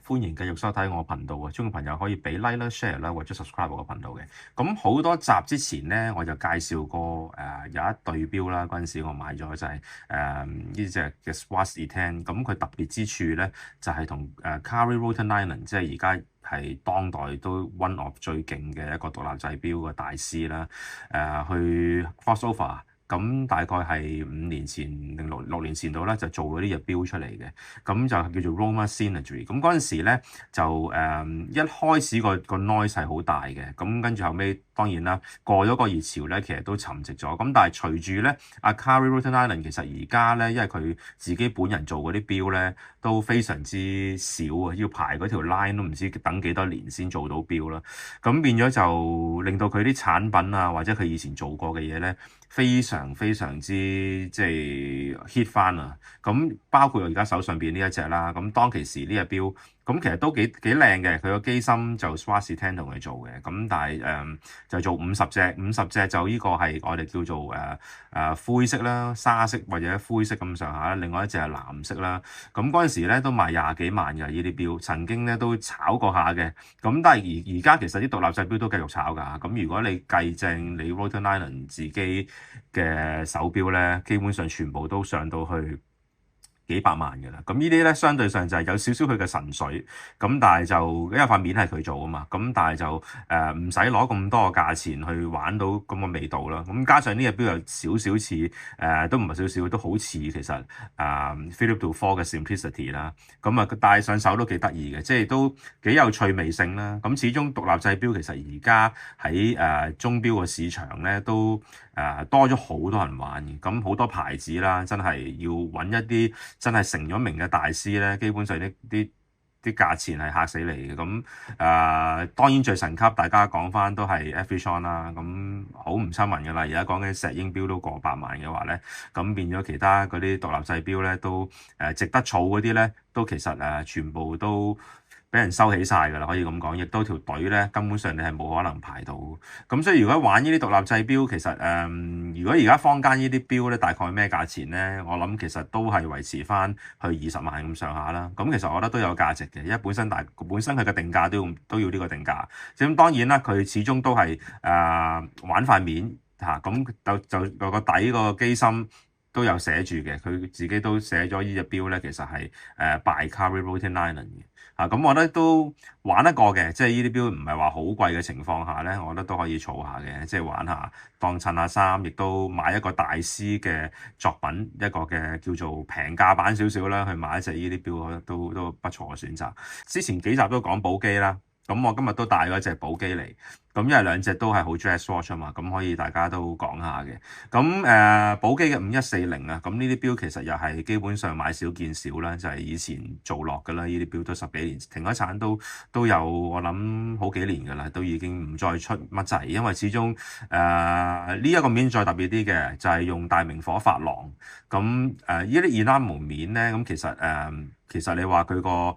歡迎繼續收睇我頻道啊！中意朋友可以俾 like 啦、share 啦或者 subscribe 我個頻道嘅。咁好多集之前咧，我就介紹過有一對錶啦，嗰陣時我買咗就係呢隻嘅 Swarovski。咁佢特別之處咧，就係同Kari Ruotsalainen 即係而家係當代都 one of 最勁嘅一個獨立製錶嘅大師啦。去 crossover。咁大概係5年前定六年前度咧，就做咗呢隻錶出嚟嘅，咁就叫做 Roma Synergy。咁嗰陣時咧就一開始個 noise 係好大嘅，咁跟住後尾當然啦，過咗個熱潮咧，其實都沉寂咗。咁但係隨住咧阿 Kari Ruotsalainen 其實而家咧，因為佢自己本人做嗰啲錶咧都非常之少啊，要排嗰條 line 都唔知等幾多年先做到錶啦。咁變咗就令到佢啲產品啊，或者佢以前做過嘅嘢咧，非常非常之即係 hit 翻啊！咁包括我而家手上邊呢一隻啦，咁當其時呢隻錶，咁其實都幾靚嘅。佢個機芯就 Swarovski 同佢做嘅，咁但係就做50隻就呢個係我哋叫做灰色啦、沙色或者灰色咁上下啦。另外一隻係藍色啦。咁嗰陣時咧都賣廿幾萬嘅呢啲錶，曾經咧都炒過下嘅。咁但係而家其實啲獨立製錶都繼續炒㗎。咁如果你計正你 Ruotsalainen 自己嘅手錶咧，基本上全部都上到去幾百萬嘅啦。咁呢啲咧相對上就係有少少佢嘅神水，咁但係就因為塊面係佢做啊嘛，咁但係就唔使攞咁多嘅價錢去玩到咁嘅味道啦。咁加上呢隻錶有少少似都唔係少少，都好似其實Philippe Dufour 嘅 Simplicity 啦。咁啊戴上手都幾得意嘅，即係都幾有趣味性啦。咁始終獨立製錶其實而家喺鐘錶嘅市場咧都多咗好多人玩嘅，咁好多牌子啦，真係要揾一啲真係成咗名嘅大師咧，基本上啲價錢係嚇死你嘅。咁當然最神級，大家講翻都係 Effroy 啦。咁好唔親民㗎啦，而家講緊石英錶都過百萬嘅話咧，咁變咗其他嗰啲獨立製錶咧都值得儲嗰啲咧，都其實全部都俾人收起晒㗎啦，可以咁講，亦都條隊咧根本上你係冇可能排到。咁所以如果玩呢啲獨立製錶，其實如果而家坊間呢啲錶咧大概咩價錢咧？我諗其實都係維持翻去20萬咁上下啦。咁其實我覺得都有價值嘅，因為本身佢嘅定價都要呢個定價。咁當然啦，佢始終都係玩塊面嚇，咁就個底個機芯都有寫住嘅，佢自己都寫咗呢隻錶咧，其實係by Kari Ruotsalainen嘅。咁我覺得都玩得過嘅，即係呢啲錶唔係話好貴嘅情況下咧，我覺得都可以儲下嘅，即係玩下當襯下衫，亦都買一個大師嘅作品，一個嘅叫做平價版少少啦，去買一隻呢啲錶，我覺得都不錯嘅選擇。之前幾集都講寶璣啦。咁我今日都帶咗隻寶璣嚟，咁因為兩隻都係好 dress watch 啊嘛，咁可以大家都講下嘅。咁寶璣嘅5140啊，咁呢啲錶其實又係基本上買少見少啦，就係以前做落㗎啦，呢啲錶都10幾年停咗產都有我諗好幾年㗎啦，都已經唔再出乜滯，因為始終呢一個面再特別啲嘅就係用大明火珐琅。咁呢啲 enamel 面咧，咁其實你話佢個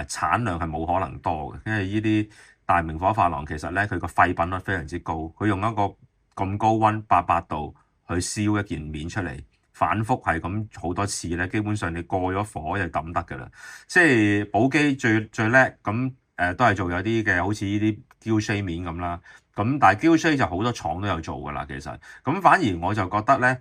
產量係冇可能多嘅，因為呢啲大明火珐琅其實咧佢個廢品率非常之高，佢用一個咁高溫88度去燒一件面出嚟，反覆係咁好多次咧，基本上你過咗火就抌得㗎啦。即係寶璣最叻咁都係做有啲嘅，好似呢啲 Guilloche 面咁啦。咁但係 Guilloche 就好多廠都有做㗎啦，其實咁反而我就覺得咧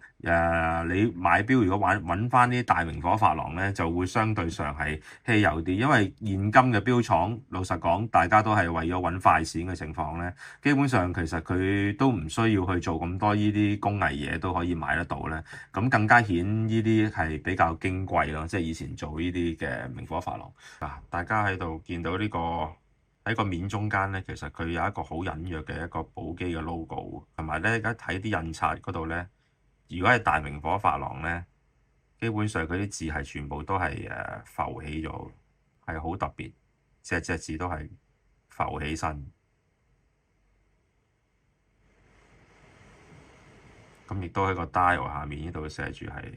你買錶如果揾翻啲大明火珐琅咧，就會相對上係稀有啲，因為現今嘅錶廠老實講，大家都係為咗揾快錢嘅情況咧，基本上其實佢都唔需要去做咁多呢啲工藝嘢都可以買得到咧，咁更加顯呢啲係比較矜貴咯，即係以前做呢啲嘅明火珐琅大家喺度見到呢個喺個面中間咧，其實佢有一個好隱約嘅一個寶璣嘅 logo， 同埋咧而家睇啲印刷嗰度咧，如果係大明火珐琅咧，基本上佢啲字係全部都係浮起咗，係好特別，隻字都係浮起身。咁亦都喺個 dial 下面呢度寫住係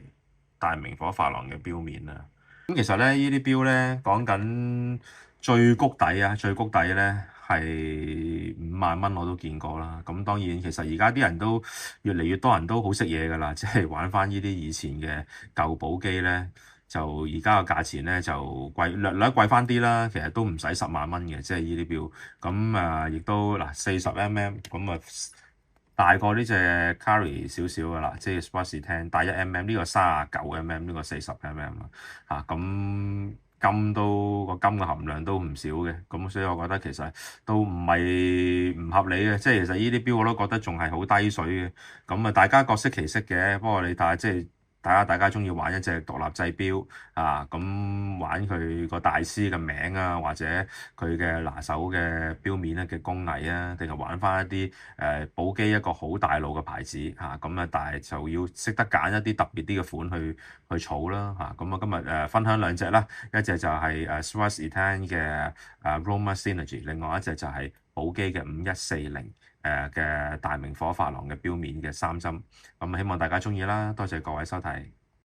大明火珐琅嘅錶面啦。咁其實咧，呢啲錶咧講緊最谷底啊，最谷底咧係5萬蚊我都見過啦。咁當然其實而家啲人都越嚟越多人都好識嘢㗎啦，即係玩翻呢啲以前嘅舊寶璣咧，就而家個價錢咧就貴略貴翻啲啦，其實都唔使10萬蚊嘅，即係呢啲錶。咁亦都嗱40mm咁大過呢隻 Carry 少少㗎啦，即係 Swarovski 10大1mm 呢個39mm 呢個40mm咁金都個金嘅含量都唔少嘅，咁所以我覺得其實都唔係唔合理嘅，即係其實呢啲錶我都覺得仲係好低水嘅，大家各適其適嘅，不過你睇下即係。大家中意玩一隻獨立製錶咁玩佢個大師嘅名啊，或者佢嘅拿手嘅錶面咧嘅工藝啊，定係玩翻一啲寶璣一個好大路嘅牌子但係就要識得揀一啲特別啲嘅款去儲啦咁今日分享兩隻啦，一隻就係Swarovski嘅Roma Synergy，另外一隻就係寶璣嘅5140。嘅大明火珐琅嘅錶面嘅3針，希望大家鍾意啦，多謝各位收睇。